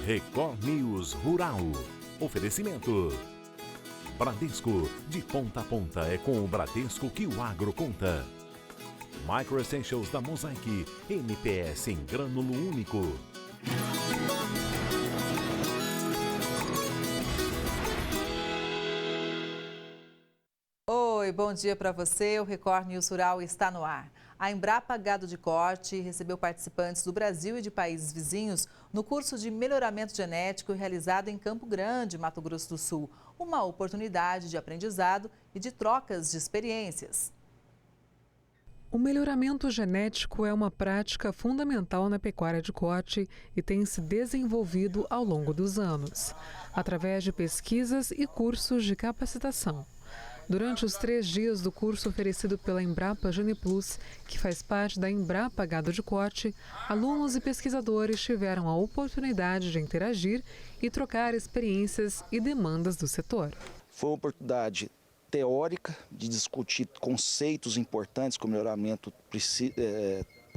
Record News Rural. Oferecimento. Bradesco, de ponta a ponta é com o Bradesco que o agro conta. Micro Essentials da Mosaic, MPS em grânulo único. Oi, bom dia para você. O Record News Rural está no ar. A Embrapa Gado de Corte recebeu participantes do Brasil e de países vizinhos no curso de melhoramento genético realizado em Campo Grande, Mato Grosso do Sul. Uma oportunidade de aprendizado e de trocas de experiências. O melhoramento genético é uma prática fundamental na pecuária de corte e tem se desenvolvido ao longo dos anos, através de pesquisas e cursos de capacitação. Durante os 3 dias do curso oferecido pela Embrapa GenePlus, que faz parte da Embrapa Gado de Corte, alunos e pesquisadores tiveram a oportunidade de interagir e trocar experiências e demandas do setor. Foi uma oportunidade teórica de discutir conceitos importantes que o melhoramento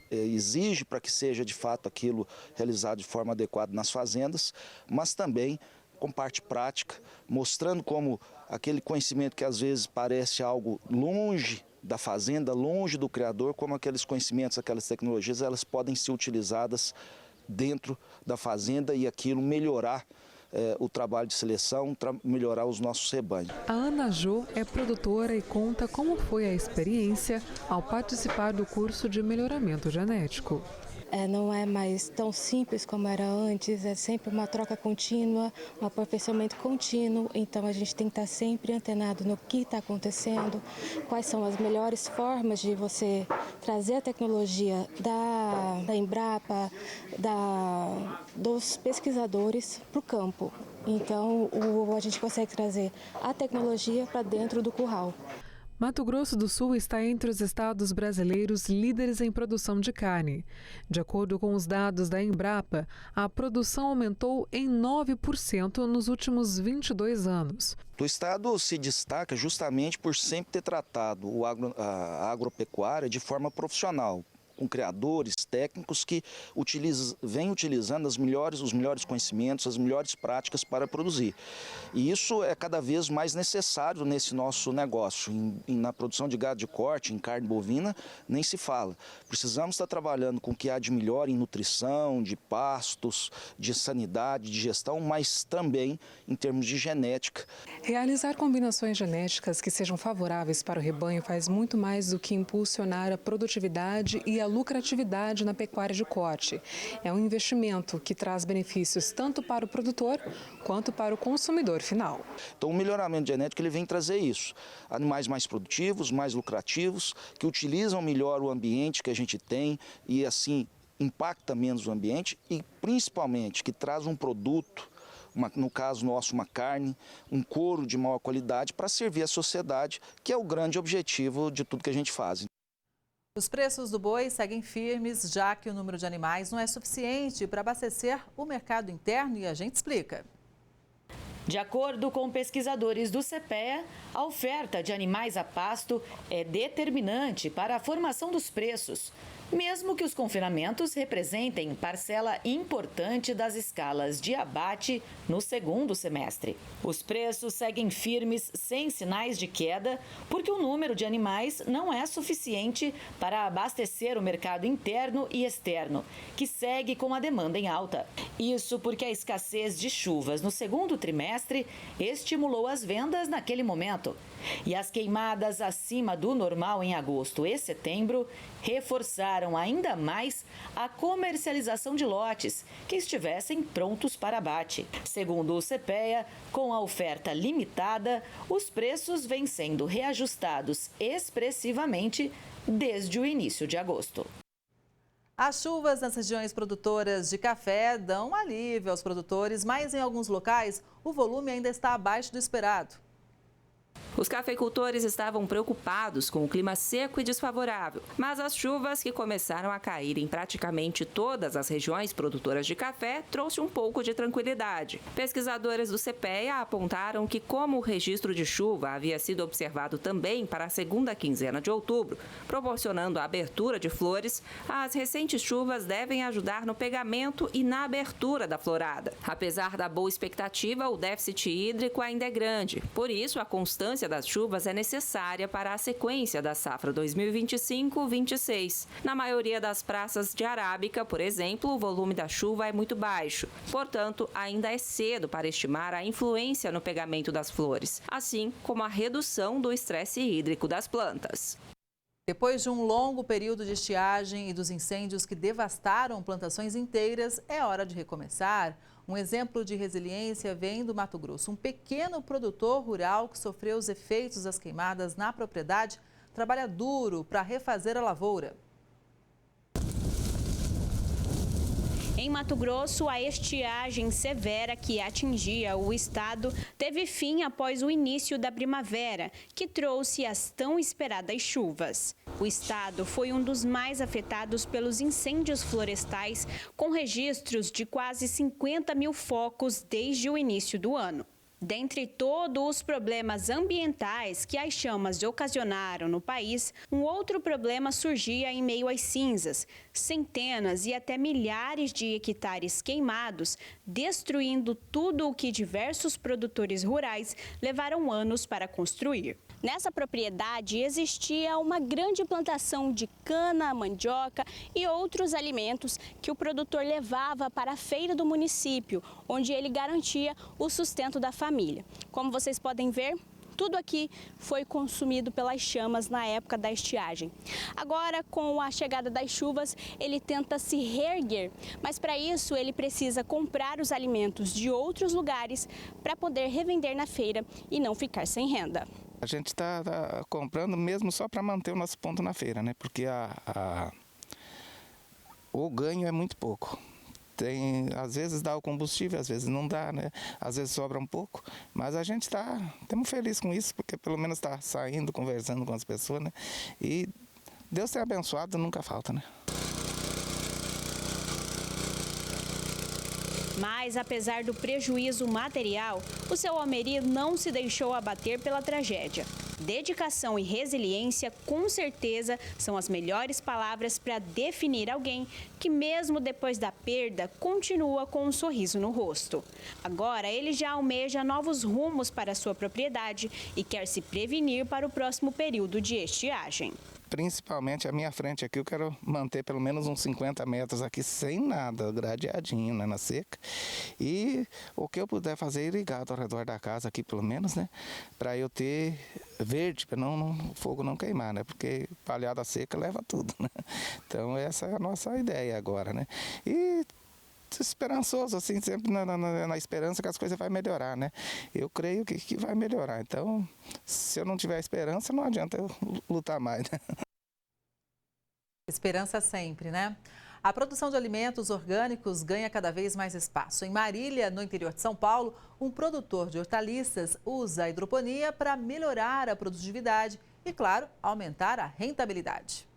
exige para que seja de fato aquilo realizado de forma adequada nas fazendas, mas também com parte prática, mostrando como aquele conhecimento que às vezes parece algo longe da fazenda, longe do criador, como aqueles conhecimentos, aquelas tecnologias, elas podem ser utilizadas dentro da fazenda e aquilo melhorar o trabalho de seleção, melhorar os nossos rebanhos. A Ana Jô é produtora e conta como foi a experiência ao participar do curso de melhoramento genético. Não é mais tão simples como era antes, é sempre uma troca contínua, um aperfeiçoamento contínuo, então a gente tem que estar sempre antenado no que está acontecendo, quais são as melhores formas de você trazer a tecnologia da Embrapa, dos pesquisadores para o campo. Então a gente consegue trazer a tecnologia para dentro do curral. Mato Grosso do Sul está entre os estados brasileiros líderes em produção de carne. De acordo com os dados da Embrapa, a produção aumentou em 9% nos últimos 22 anos. O estado se destaca justamente por sempre ter tratado a agropecuária de forma profissional, com criadores, técnicos que vêm utilizando os melhores conhecimentos, as melhores práticas para produzir. E isso é cada vez mais necessário nesse nosso negócio. Na produção de gado de corte, em carne bovina, nem se fala. Precisamos estar trabalhando com o que há de melhor em nutrição, de pastos, de sanidade, de gestão, mas também em termos de genética. Realizar combinações genéticas que sejam favoráveis para o rebanho faz muito mais do que impulsionar a produtividade e a lucratividade na pecuária de corte. É um investimento que traz benefícios tanto para o produtor quanto para o consumidor final. Então o melhoramento genético ele vem trazer isso. Animais mais produtivos, mais lucrativos, que utilizam melhor o ambiente que a gente tem e assim impacta menos o ambiente e principalmente que traz um produto, no caso nosso uma carne, um couro de maior qualidade para servir a sociedade, que é o grande objetivo de tudo que a gente faz. Os preços do boi seguem firmes, já que o número de animais não é suficiente para abastecer o mercado interno e a gente explica. De acordo com pesquisadores do CPEA, a oferta de animais a pasto é determinante para a formação dos preços, mesmo que os confinamentos representem parcela importante das escalas de abate no segundo semestre. Os preços seguem firmes sem sinais de queda, porque o número de animais não é suficiente para abastecer o mercado interno e externo, que segue com a demanda em alta. Isso porque a escassez de chuvas no segundo trimestre estimulou as vendas naquele momento. E as queimadas acima do normal em agosto e setembro reforçaram ainda mais a comercialização de lotes que estivessem prontos para abate. Segundo o CPEA, com a oferta limitada, os preços vêm sendo reajustados expressivamente desde o início de agosto. As chuvas nas regiões produtoras de café dão alívio aos produtores, mas em alguns locais o volume ainda está abaixo do esperado. Os cafeicultores estavam preocupados com o clima seco e desfavorável, mas as chuvas que começaram a cair em praticamente todas as regiões produtoras de café trouxe um pouco de tranquilidade. Pesquisadores do CPEA apontaram que, como o registro de chuva havia sido observado também para a segunda quinzena de outubro, proporcionando a abertura de flores, as recentes chuvas devem ajudar no pegamento e na abertura da florada. Apesar da boa expectativa, o déficit hídrico ainda é grande. Por isso, a constância das chuvas é necessária para a sequência da safra 2025-26. Na maioria das praças de arábica, por exemplo, o volume da chuva é muito baixo. Portanto, ainda é cedo para estimar a influência no pegamento das flores, assim como a redução do estresse hídrico das plantas. Depois de um longo período de estiagem e dos incêndios que devastaram plantações inteiras, é hora de recomeçar. Um exemplo de resiliência vem do Mato Grosso. Um pequeno produtor rural que sofreu os efeitos das queimadas na propriedade trabalha duro para refazer a lavoura. Em Mato Grosso, a estiagem severa que atingia o estado teve fim após o início da primavera, que trouxe as tão esperadas chuvas. O estado foi um dos mais afetados pelos incêndios florestais, com registros de quase 50 mil focos desde o início do ano. Dentre todos os problemas ambientais que as chamas ocasionaram no país, um outro problema surgia em meio às cinzas. Centenas e até milhares de hectares queimados, destruindo tudo o que diversos produtores rurais levaram anos para construir. Nessa propriedade existia uma grande plantação de cana, mandioca e outros alimentos que o produtor levava para a feira do município, onde ele garantia o sustento da família. Como vocês podem ver, tudo aqui foi consumido pelas chamas na época da estiagem. Agora, com a chegada das chuvas, ele tenta se reerguer, mas para isso ele precisa comprar os alimentos de outros lugares para poder revender na feira e não ficar sem renda. A gente está comprando mesmo só para manter o nosso ponto na feira, né? Porque o ganho é muito pouco. Às vezes dá o combustível, às vezes não dá, né? Às vezes sobra um pouco, mas a gente estamos felizes com isso, porque pelo menos está saindo, conversando com as pessoas, né? E Deus tem abençoado, nunca falta, né? Mas, apesar do prejuízo material, o seu Almeri não se deixou abater pela tragédia. Dedicação e resiliência, com certeza, são as melhores palavras para definir alguém que, mesmo depois da perda, continua com um sorriso no rosto. Agora, ele já almeja novos rumos para a sua propriedade e quer se prevenir para o próximo período de estiagem. Principalmente a minha frente aqui, eu quero manter pelo menos uns 50 metros aqui sem nada, gradeadinho, né, na seca. E o que eu puder fazer é irrigado ao redor da casa aqui, pelo menos, né, para eu ter verde, para o fogo não queimar, né, porque palhada seca leva tudo, né. Então essa é a nossa ideia agora, né. E esperançoso, assim, sempre na esperança que as coisas vão melhorar, né? Eu creio que vai melhorar. Então, se eu não tiver esperança, não adianta eu lutar mais, né? Esperança sempre, né? A produção de alimentos orgânicos ganha cada vez mais espaço. Em Marília, no interior de São Paulo, um produtor de hortaliças usa a hidroponia para melhorar a produtividade e, claro, aumentar a rentabilidade.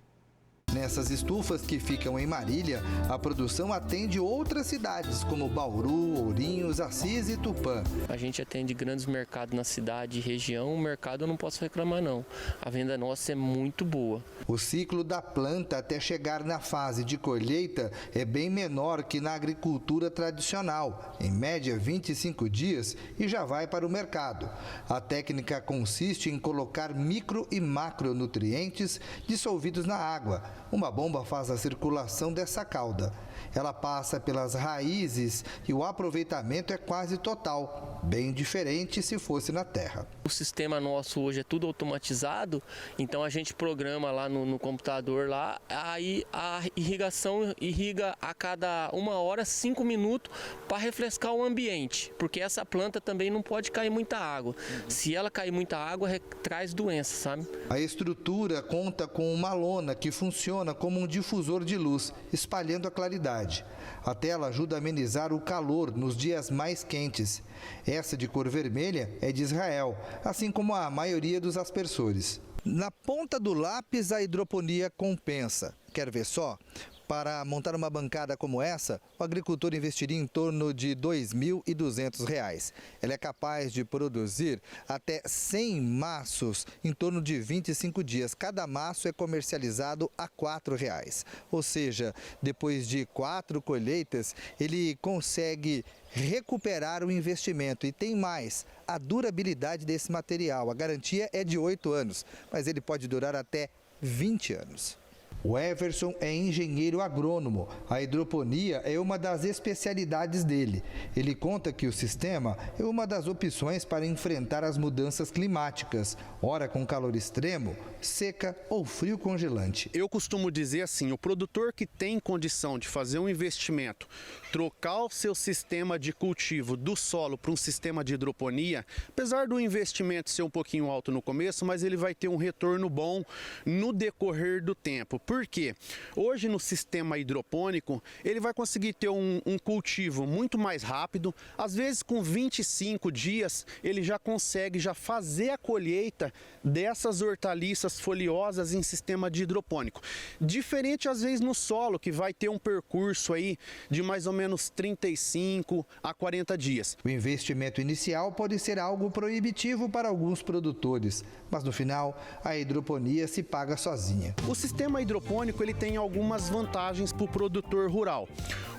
Nessas estufas que ficam em Marília, a produção atende outras cidades, como Bauru, Ourinhos, Assis e Tupã. A gente atende grandes mercados na cidade e região, o mercado eu não posso reclamar não. A venda nossa é muito boa. O ciclo da planta até chegar na fase de colheita é bem menor que na agricultura tradicional, em média 25 dias e já vai para o mercado. A técnica consiste em colocar micro e macronutrientes dissolvidos na água. Uma bomba faz a circulação dessa cauda. Ela passa pelas raízes e o aproveitamento é quase total, bem diferente se fosse na terra. O sistema nosso hoje é tudo automatizado, então a gente programa lá no computador lá, aí a irrigação irriga a cada 1 hora, 5 minutos para refrescar o ambiente, porque essa planta também não pode cair muita água. Se ela cair muita água, traz doença, sabe? A estrutura conta com uma lona que funciona funciona como um difusor de luz, espalhando a claridade. A tela ajuda a amenizar o calor nos dias mais quentes. Essa de cor vermelha é de Israel, assim como a maioria dos aspersores. Na ponta do lápis, a hidroponia compensa. Quer ver só? Para montar uma bancada como essa, o agricultor investiria em torno de R$ 2.200. Ela é capaz de produzir até 100 maços em torno de 25 dias. Cada maço é comercializado a R$ 4,00. Ou seja, depois de 4 colheitas, ele consegue recuperar o investimento. E tem mais, a durabilidade desse material. A garantia é de 8 anos, mas ele pode durar até 20 anos. O Everson é engenheiro agrônomo. A hidroponia é uma das especialidades dele. Ele conta que o sistema é uma das opções para enfrentar as mudanças climáticas, ora com calor extremo, seca ou frio congelante. Eu costumo dizer assim, o produtor que tem condição de fazer um investimento, trocar o seu sistema de cultivo do solo para um sistema de hidroponia, apesar do investimento ser um pouquinho alto no começo, mas ele vai ter um retorno bom no decorrer do tempo. Por quê? Hoje no sistema hidropônico, ele vai conseguir ter um cultivo muito mais rápido, às vezes com 25 dias ele já consegue fazer a colheita dessas hortaliças foliosas em sistema de hidropônico. Diferente às vezes no solo, que vai ter um percurso aí de mais ou menos 35 a 40 dias. O investimento inicial pode ser algo proibitivo para alguns produtores, mas no final a hidroponia se paga sozinha. O sistema hidropônico ele tem algumas vantagens para o produtor rural.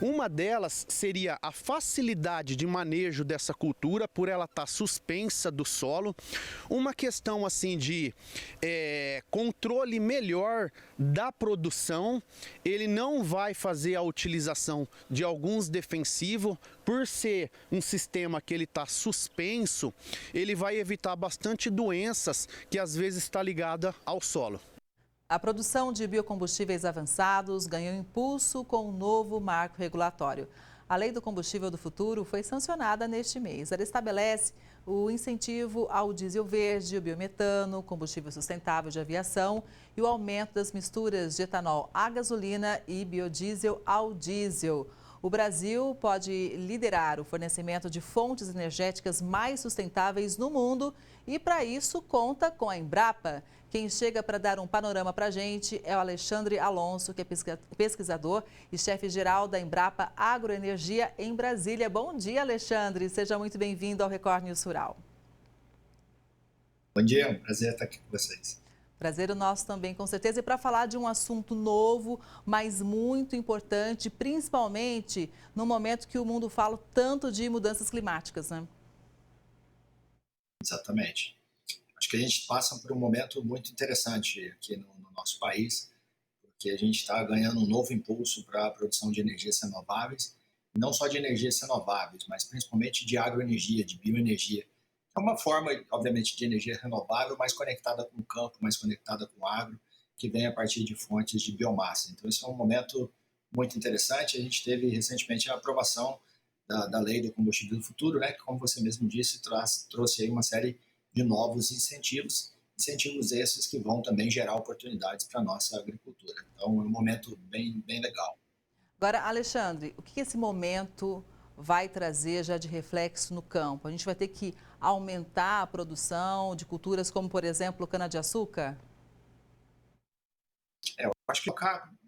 Uma delas seria a facilidade de manejo dessa cultura, por ela estar suspensa do solo. Uma questão assim de controle melhor da produção. Ele não vai fazer a utilização de alguns defensivos. Por ser um sistema que ele está suspenso, ele vai evitar bastante doenças que às vezes está ligada ao solo. A produção de biocombustíveis avançados ganhou impulso com o novo marco regulatório. A Lei do Combustível do Futuro foi sancionada neste mês. Ela estabelece o incentivo ao diesel verde, o biometano, combustível sustentável de aviação e o aumento das misturas de etanol à gasolina e biodiesel ao diesel. O Brasil pode liderar o fornecimento de fontes energéticas mais sustentáveis no mundo e, para isso, conta com a Embrapa. Quem chega para dar um panorama para a gente é o Alexandre Alonso, que é pesquisador e chefe-geral da Embrapa Agroenergia em Brasília. Bom dia, Alexandre. Seja muito bem-vindo ao Record News Rural. Bom dia, é um prazer estar aqui com vocês. Prazer o nosso também, com certeza. E para falar de um assunto novo, mas muito importante, principalmente no momento que o mundo fala tanto de mudanças climáticas, né? Exatamente. Acho que a gente passa por um momento muito interessante aqui no nosso país, porque a gente está ganhando um novo impulso para a produção de energias renováveis, e não só de energias renováveis, mas principalmente de agroenergia, de bioenergia. É uma forma, obviamente, de energia renovável, mais conectada com o campo, mais conectada com o agro, que vem a partir de fontes de biomassa. Então, esse é um momento muito interessante. A gente teve recentemente a aprovação da Lei do Combustível do Futuro, né, que, como você mesmo disse, trouxe aí uma série de novos incentivos esses que vão também gerar oportunidades para a nossa agricultura. Então, é um momento bem legal. Agora, Alexandre, o que esse momento vai trazer já de reflexo no campo? A gente vai ter que aumentar a produção de culturas como, por exemplo, cana-de-açúcar? Eu acho que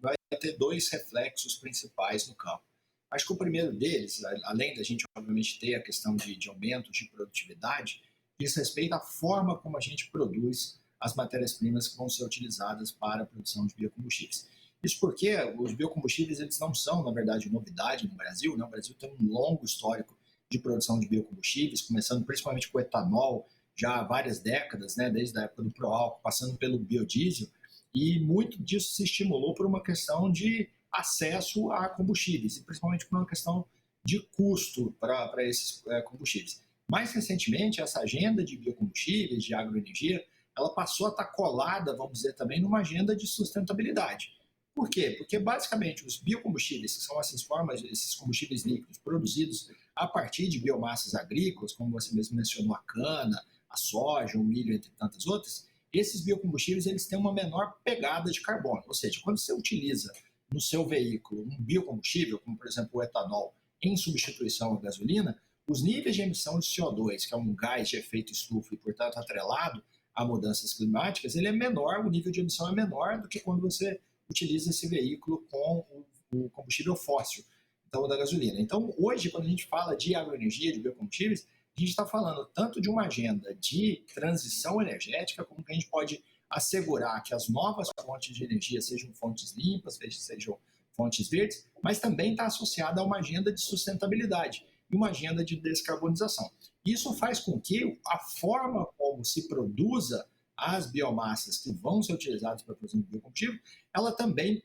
vai ter dois reflexos principais no campo. Acho que o primeiro deles, além da gente, obviamente, ter a questão de aumento de produtividade, diz respeito à forma como a gente produz as matérias-primas que vão ser utilizadas para a produção de biocombustíveis. Isso porque os biocombustíveis eles não são, na verdade, novidade no Brasil, né? O Brasil tem um longo histórico de produção de biocombustíveis, começando principalmente com o etanol, já há várias décadas, né? Desde a época do Proálcool, passando pelo biodiesel, e muito disso se estimulou por uma questão de acesso a combustíveis, e principalmente por uma questão de custo para esses combustíveis. Mais recentemente, essa agenda de biocombustíveis, de agroenergia, ela passou a estar colada, vamos dizer, também numa agenda de sustentabilidade. Por quê? Porque, basicamente, os biocombustíveis, que são essas formas, esses combustíveis líquidos produzidos a partir de biomassas agrícolas, como você mesmo mencionou, a cana, a soja, o milho, entre tantas outras, esses biocombustíveis eles têm uma menor pegada de carbono. Ou seja, quando você utiliza no seu veículo um biocombustível, como por exemplo o etanol, em substituição à gasolina, os níveis de emissão de CO2, que é um gás de efeito estufa e, portanto, atrelado a mudanças climáticas, ele é menor, o nível de emissão é menor do que quando você utiliza esse veículo com o combustível fóssil, então da gasolina. Então, hoje, quando a gente fala de agroenergia, de biocombustíveis, a gente está falando tanto de uma agenda de transição energética, como que a gente pode assegurar que as novas fontes de energia sejam fontes limpas, sejam fontes verdes, mas também está associada a uma agenda de sustentabilidade e uma agenda de descarbonização. Isso faz com que a forma como se produza as biomassas que vão ser utilizadas para produzir biocombustível, ela também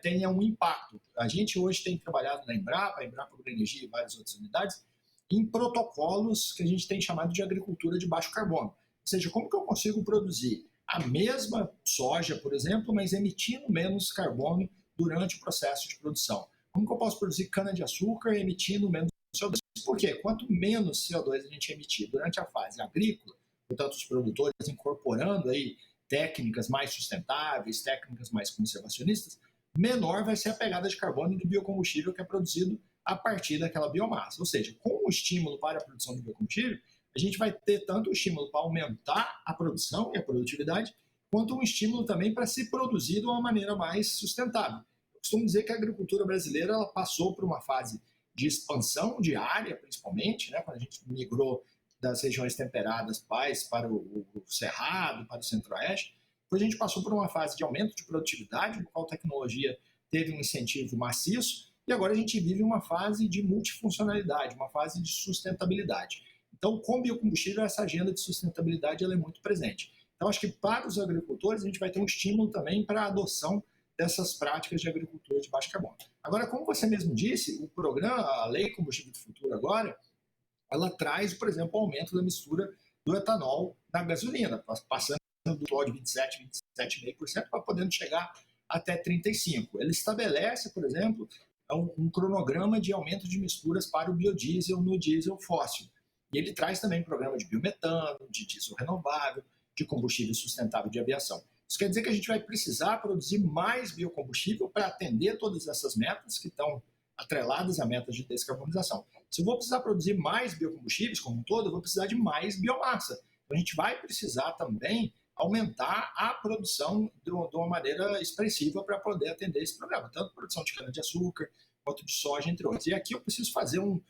tenha um impacto. A gente hoje tem trabalhado na Embrapa Agroenergia e várias outras unidades, em protocolos que a gente tem chamado de agricultura de baixo carbono. Ou seja, como que eu consigo produzir a mesma soja, por exemplo, mas emitindo menos carbono durante o processo de produção? Como que eu posso produzir cana-de-açúcar emitindo menos CO2? Por quê? Quanto menos CO2 a gente emitir durante a fase agrícola, portanto, os produtores incorporando aí técnicas mais sustentáveis, técnicas mais conservacionistas, menor vai ser a pegada de carbono do biocombustível que é produzido a partir daquela biomassa. Ou seja, com o estímulo para a produção de biocombustível, a gente vai ter tanto o estímulo para aumentar a produção e a produtividade, quanto um estímulo também para se produzir de uma maneira mais sustentável. Eu costumo dizer que a agricultura brasileira ela passou por uma fase de expansão de área, principalmente, né, quando a gente migrou das regiões temperadas para o Cerrado, para o Centro-Oeste. Depois a gente passou por uma fase de aumento de produtividade, no qual a tecnologia teve um incentivo maciço, e agora a gente vive uma fase de multifuncionalidade, uma fase de sustentabilidade. Então, com biocombustível, essa agenda de sustentabilidade ela é muito presente. Então, acho que para os agricultores, a gente vai ter um estímulo também para a adoção dessas práticas de agricultura de baixo carbono. Agora, como você mesmo disse, o programa, a Lei Combustível do Futuro agora, ela traz, por exemplo, o aumento da mistura do etanol na gasolina, passando do de 27, 27,5% para podendo chegar até 35%. Ele estabelece, por exemplo, um cronograma de aumento de misturas para o biodiesel no diesel fóssil. E ele traz também programa de biometano, de diesel renovável, de combustível sustentável de aviação. Isso quer dizer que a gente vai precisar produzir mais biocombustível para atender todas essas metas que estão atreladas a metas de descarbonização. Se eu vou precisar produzir mais biocombustíveis como um todo, eu vou precisar de mais biomassa. Então a gente vai precisar também aumentar a produção de uma maneira expressiva para poder atender esse programa, tanto produção de cana-de-açúcar quanto de soja, entre outros. E aqui eu preciso fazer um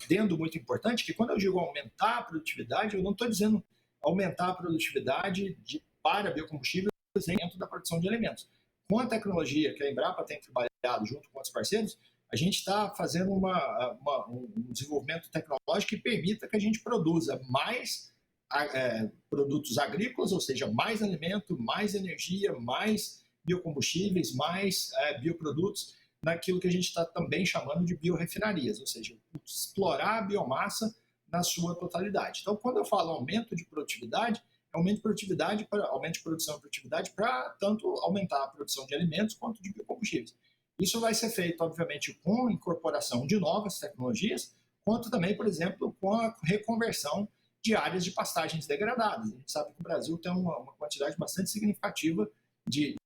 adendo muito importante, que quando eu digo aumentar a produtividade, eu não estou dizendo aumentar a produtividade para biocombustíveis dentro da produção de alimentos. Com a tecnologia que a Embrapa tem trabalhado junto com outros parceiros, a gente está fazendo um desenvolvimento tecnológico que permita que a gente produza mais produtos agrícolas, ou seja, mais alimento, mais energia, mais biocombustíveis, mais bioprodutos, naquilo que a gente está também chamando de biorefinarias, ou seja, explorar a biomassa na sua totalidade. Então, quando eu falo aumento de produtividade, é aumento de produção e produtividade para tanto aumentar a produção de alimentos quanto de biocombustíveis. Isso vai ser feito, obviamente, com a incorporação de novas tecnologias, quanto também, por exemplo, com a reconversão de áreas de pastagens degradadas. A gente sabe que o Brasil tem uma quantidade bastante significativa de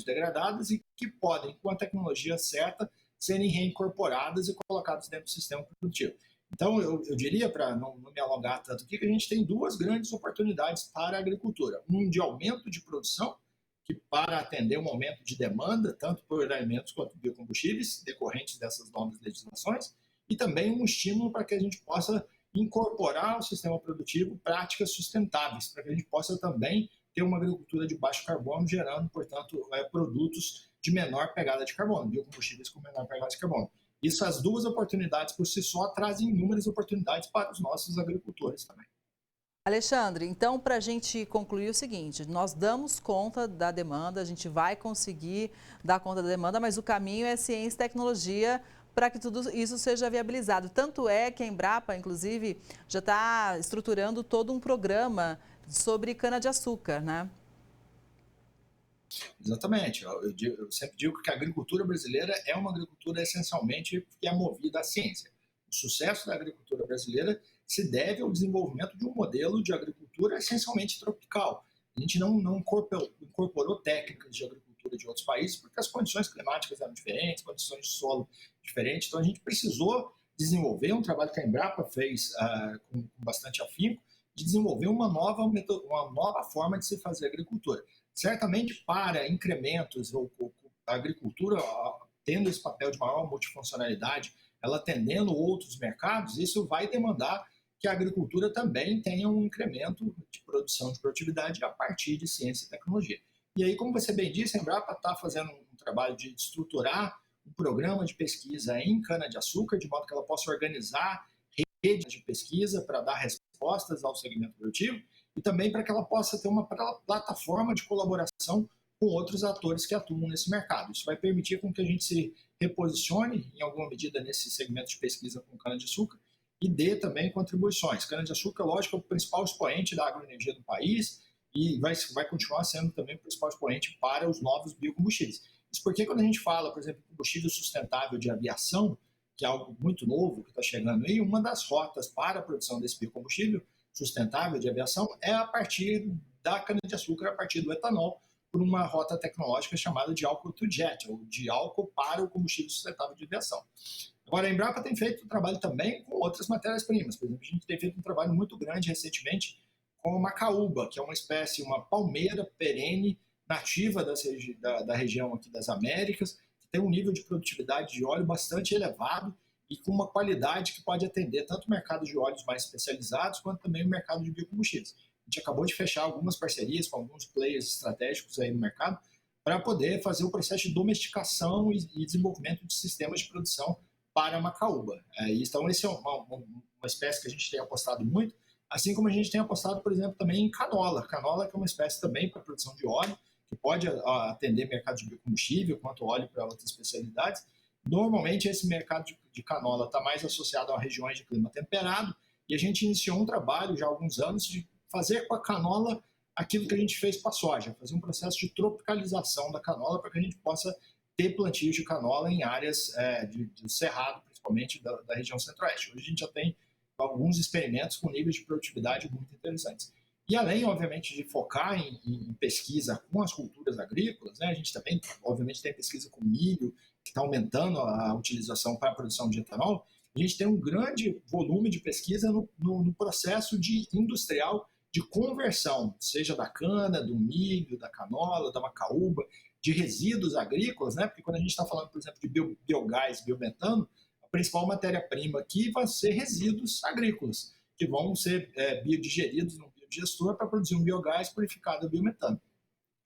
degradadas e que podem, com a tecnologia certa, serem reincorporadas e colocadas dentro do sistema produtivo. Então, eu diria, para não me alongar tanto aqui, que a gente tem duas grandes oportunidades para a agricultura. Um de aumento de produção, que para atender um aumento de demanda, tanto por alimentos quanto biocombustíveis, decorrentes dessas novas legislações, e também um estímulo para que a gente possa incorporar ao sistema produtivo práticas sustentáveis, para que a gente possa também ter uma agricultura de baixo carbono, gerando, portanto, produtos de menor pegada de carbono, biocombustíveis com menor pegada de carbono. Isso, as duas oportunidades por si só, trazem inúmeras oportunidades para os nossos agricultores também. Alexandre, então, para a gente concluir o seguinte, nós damos conta da demanda, a gente vai conseguir dar conta da demanda, mas o caminho é ciência e tecnologia para que tudo isso seja viabilizado. Tanto é que a Embrapa, inclusive, já está estruturando todo um programa sobre cana-de-açúcar, né? Exatamente. Eu sempre digo que a agricultura brasileira é uma agricultura essencialmente que é movida à ciência. O sucesso da agricultura brasileira se deve ao desenvolvimento de um modelo de agricultura essencialmente tropical. A gente não incorporou técnicas de agricultura de outros países porque as condições climáticas eram diferentes, condições de solo diferentes, então a gente precisou desenvolver um trabalho que a Embrapa fez com bastante afinco, de desenvolver uma nova forma de se fazer agricultura. Certamente para incrementos, ou a agricultura tendo esse papel de maior multifuncionalidade, ela atendendo outros mercados, isso vai demandar que a agricultura também tenha um incremento de produção de produtividade a partir de ciência e tecnologia. E aí, como você bem disse, a Embrapa está fazendo um trabalho de estruturar um programa de pesquisa em cana-de-açúcar, de modo que ela possa organizar redes de pesquisa para dar respostas ao segmento produtivo e também para que ela possa ter uma plataforma de colaboração com outros atores que atuam nesse mercado. Isso vai permitir com que a gente se reposicione, em alguma medida, nesse segmento de pesquisa com cana-de-açúcar e dê também contribuições. Cana-de-açúcar, lógico, é o principal expoente da agroenergia do país e vai continuar sendo também o principal expoente para os novos biocombustíveis. Isso porque quando a gente fala, por exemplo, combustível sustentável de aviação, que é algo muito novo que está chegando aí, uma das rotas para a produção desse biocombustível sustentável de aviação é a partir da cana-de-açúcar, a partir do etanol, por uma rota tecnológica chamada de álcool to jet, ou de álcool para o combustível sustentável de aviação. Agora, a Embrapa tem feito um trabalho também com outras matérias-primas. Por exemplo, a gente tem feito um trabalho muito grande recentemente com a macaúba, que é uma espécie, uma palmeira perene nativa da região aqui das Américas, que tem um nível de produtividade de óleo bastante elevado e com uma qualidade que pode atender tanto o mercado de óleos mais especializados quanto também o mercado de biocombustíveis. A gente acabou de fechar algumas parcerias com alguns players estratégicos aí no mercado para poder fazer o processo de domesticação e desenvolvimento de sistemas de produção para a macaúba. Então, esse é uma espécie que a gente tem apostado muito, assim como a gente tem apostado, por exemplo, também em canola. Canola que é uma espécie também para produção de óleo, que pode atender mercado de biocombustível, quanto óleo para outras especialidades. Normalmente, esse mercado de canola está mais associado a regiões de clima temperado, e a gente iniciou um trabalho já há alguns anos de fazer com a canola aquilo que a gente fez com a soja, fazer um processo de tropicalização da canola para que a gente possa ter plantios de canola em áreas de cerrado, principalmente da região centro-oeste. Hoje a gente já tem alguns experimentos com níveis de produtividade muito interessantes. E além, obviamente, de focar em pesquisa com as culturas agrícolas, né, a gente também, obviamente, tem pesquisa com milho, que está aumentando a utilização para a produção de etanol. A gente tem um grande volume de pesquisa no processo industrial de conversão, seja da cana, do milho, da canola, da macaúba, de resíduos agrícolas, né? Porque quando a gente está falando, por exemplo, de biogás, biometano, a principal matéria-prima aqui vai ser resíduos agrícolas, que vão ser biodigeridos no biodigestor para produzir um biogás purificado a biometano.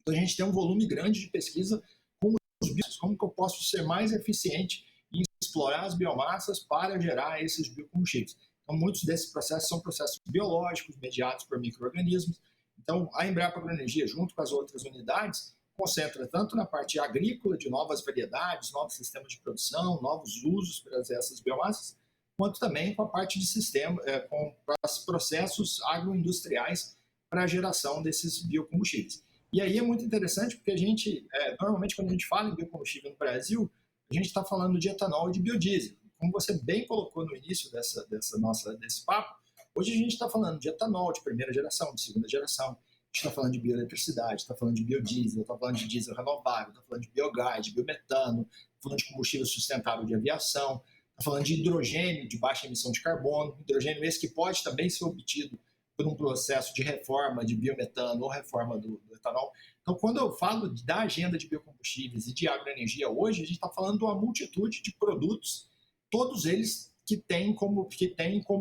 Então a gente tem um volume grande de pesquisa com os bios, como que eu posso ser mais eficiente em explorar as biomassas para gerar esses biocombustíveis. Então, muitos desses processos são processos biológicos, mediados por micro-organismos. Então, a Embrapa Agroenergia, junto com as outras unidades, concentra tanto na parte agrícola, de novas variedades, novos sistemas de produção, novos usos para essas biomassas, quanto também com a parte de sistema, com os processos agroindustriais para a geração desses biocombustíveis. E aí é muito interessante porque a gente, normalmente quando a gente fala em biocombustível no Brasil, a gente está falando de etanol e de biodiesel. Como você bem colocou no início desse papo, hoje a gente está falando de etanol de primeira geração, de segunda geração, a gente está falando de bioeletricidade, está falando de biodiesel, está falando de diesel renovável, está falando de biogás, de biometano, está falando de combustível sustentável de aviação, está falando de hidrogênio de baixa emissão de carbono, hidrogênio esse que pode também ser obtido por um processo de reforma de biometano ou reforma do etanol. Então, quando eu falo da agenda de biocombustíveis e de agroenergia hoje, a gente está falando de uma multitude de produtos, todos eles que têm como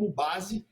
base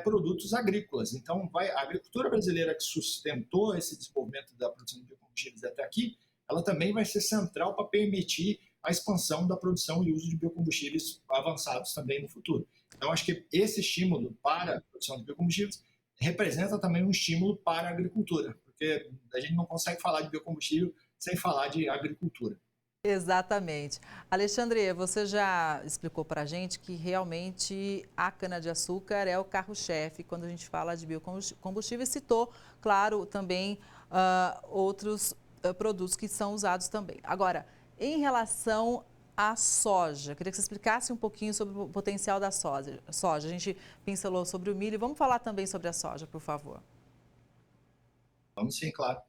produtos agrícolas. Então, a agricultura brasileira que sustentou esse desenvolvimento da produção de biocombustíveis até aqui, ela também vai ser central para permitir a expansão da produção e uso de biocombustíveis avançados também no futuro. Então, acho que esse estímulo para a produção de biocombustíveis representa também um estímulo para a agricultura, porque a gente não consegue falar de biocombustível sem falar de agricultura. Exatamente. Alexandre, você já explicou para a gente que realmente a cana-de-açúcar é o carro-chefe quando a gente fala de biocombustível e citou, claro, também outros produtos que são usados também. Agora, em relação a soja. Queria que você explicasse um pouquinho sobre o potencial da soja. A gente pincelou sobre o milho. Vamos falar também sobre a soja, por favor. Vamos sim, claro.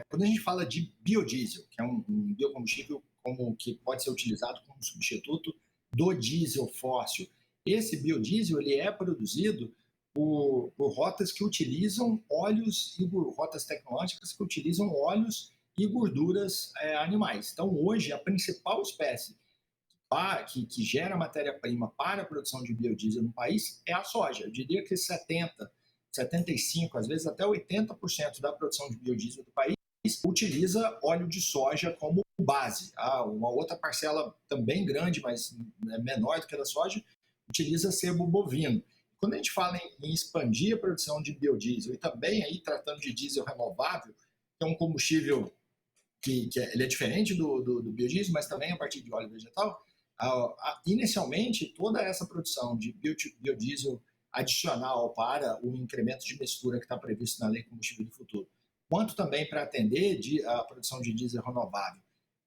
Quando a gente fala de biodiesel, que é um biocombustível que pode ser utilizado como substituto do diesel fóssil, esse biodiesel ele é produzido por rotas que utilizam óleos e rotas tecnológicas que utilizam óleos e gorduras animais. Então, hoje, a principal espécie que gera matéria-prima para a produção de biodiesel no país é a soja. Eu diria que 70%, 75%, às vezes até 80% da produção de biodiesel do país utiliza óleo de soja como base. Uma outra parcela também grande, mas menor do que a da soja, utiliza sebo bovino. Quando a gente fala em expandir a produção de biodiesel e também aí tratando de diesel renovável, que é um combustível que ele é diferente do biodiesel, mas também a partir de óleo vegetal, inicialmente toda essa produção de biodiesel adicional para o incremento de mistura que está previsto na Lei Combustível do Futuro, quanto também para atender a produção de diesel renovável.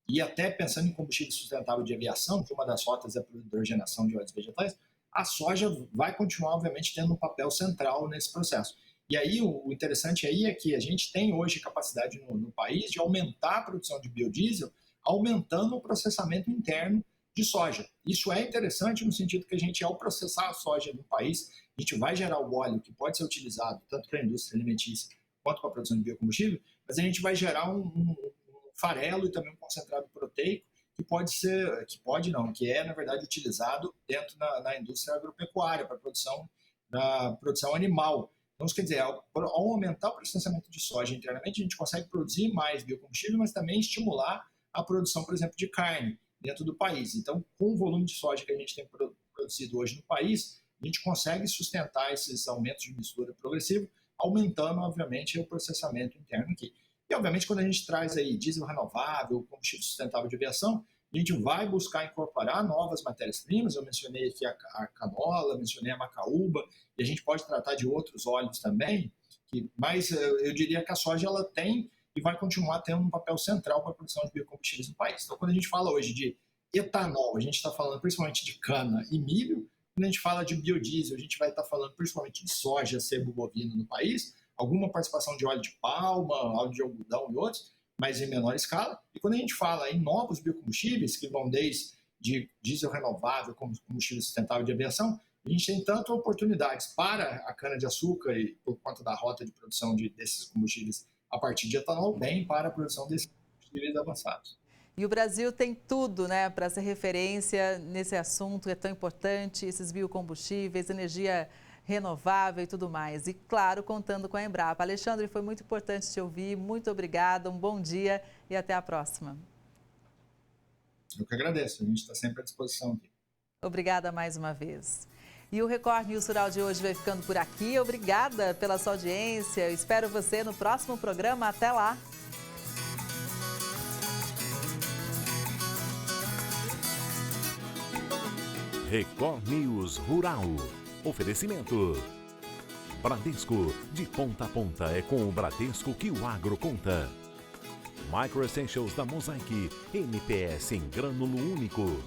E até pensando em combustível sustentável de aviação, que uma das rotas é a hidrogenação de óleos vegetais, a soja vai continuar, obviamente, tendo um papel central nesse processo. E aí, o interessante aí é que a gente tem hoje capacidade no país de aumentar a produção de biodiesel, aumentando o processamento interno de soja. Isso é interessante no sentido que a gente, ao processar a soja no país, a gente vai gerar o óleo que pode ser utilizado tanto para a indústria alimentícia quanto para a produção de biocombustível, mas a gente vai gerar um farelo e também um concentrado proteico que é, na verdade, utilizado dentro da indústria agropecuária para a produção animal. Então, isso quer dizer, ao aumentar o processamento de soja internamente, a gente consegue produzir mais biocombustível, mas também estimular a produção, por exemplo, de carne dentro do país. Então, com o volume de soja que a gente tem produzido hoje no país, a gente consegue sustentar esses aumentos de mistura progressivo, aumentando, obviamente, o processamento interno aqui. E, obviamente, quando a gente traz aí diesel renovável, combustível sustentável de aviação, a gente vai buscar incorporar novas matérias-primas. Eu mencionei aqui a canola, mencionei a macaúba, e a gente pode tratar de outros óleos também, mas eu diria que a soja ela tem e vai continuar tendo um papel central para a produção de biocombustíveis no país. Então, quando a gente fala hoje de etanol, a gente está falando principalmente de cana e milho. Quando a gente fala de biodiesel, a gente vai estar falando principalmente de soja, sebo bovino no país, alguma participação de óleo de palma, óleo de algodão e outros, mas em menor escala. E quando a gente fala em novos biocombustíveis, que vão desde diesel renovável, como combustível sustentável de aviação, a gente tem tanto oportunidades para a cana-de-açúcar e por conta da rota de produção desses combustíveis a partir de etanol, bem para a produção desses combustíveis avançados. E o Brasil tem tudo, né, para ser referência nesse assunto, é tão importante, esses biocombustíveis, energia renovável e tudo mais. E, claro, contando com a Embrapa. Alexandre, foi muito importante te ouvir, muito obrigada, um bom dia e até a próxima. Eu que agradeço, a gente está sempre à disposição aqui. Obrigada mais uma vez. E o Record News Rural de hoje vai ficando por aqui. Obrigada pela sua audiência. Eu espero você no próximo programa. Até lá! Record News Rural. Oferecimento. Bradesco. De ponta a ponta é com o Bradesco que o agro conta. Micro Essentials da Mosaic. NPS em grânulo único.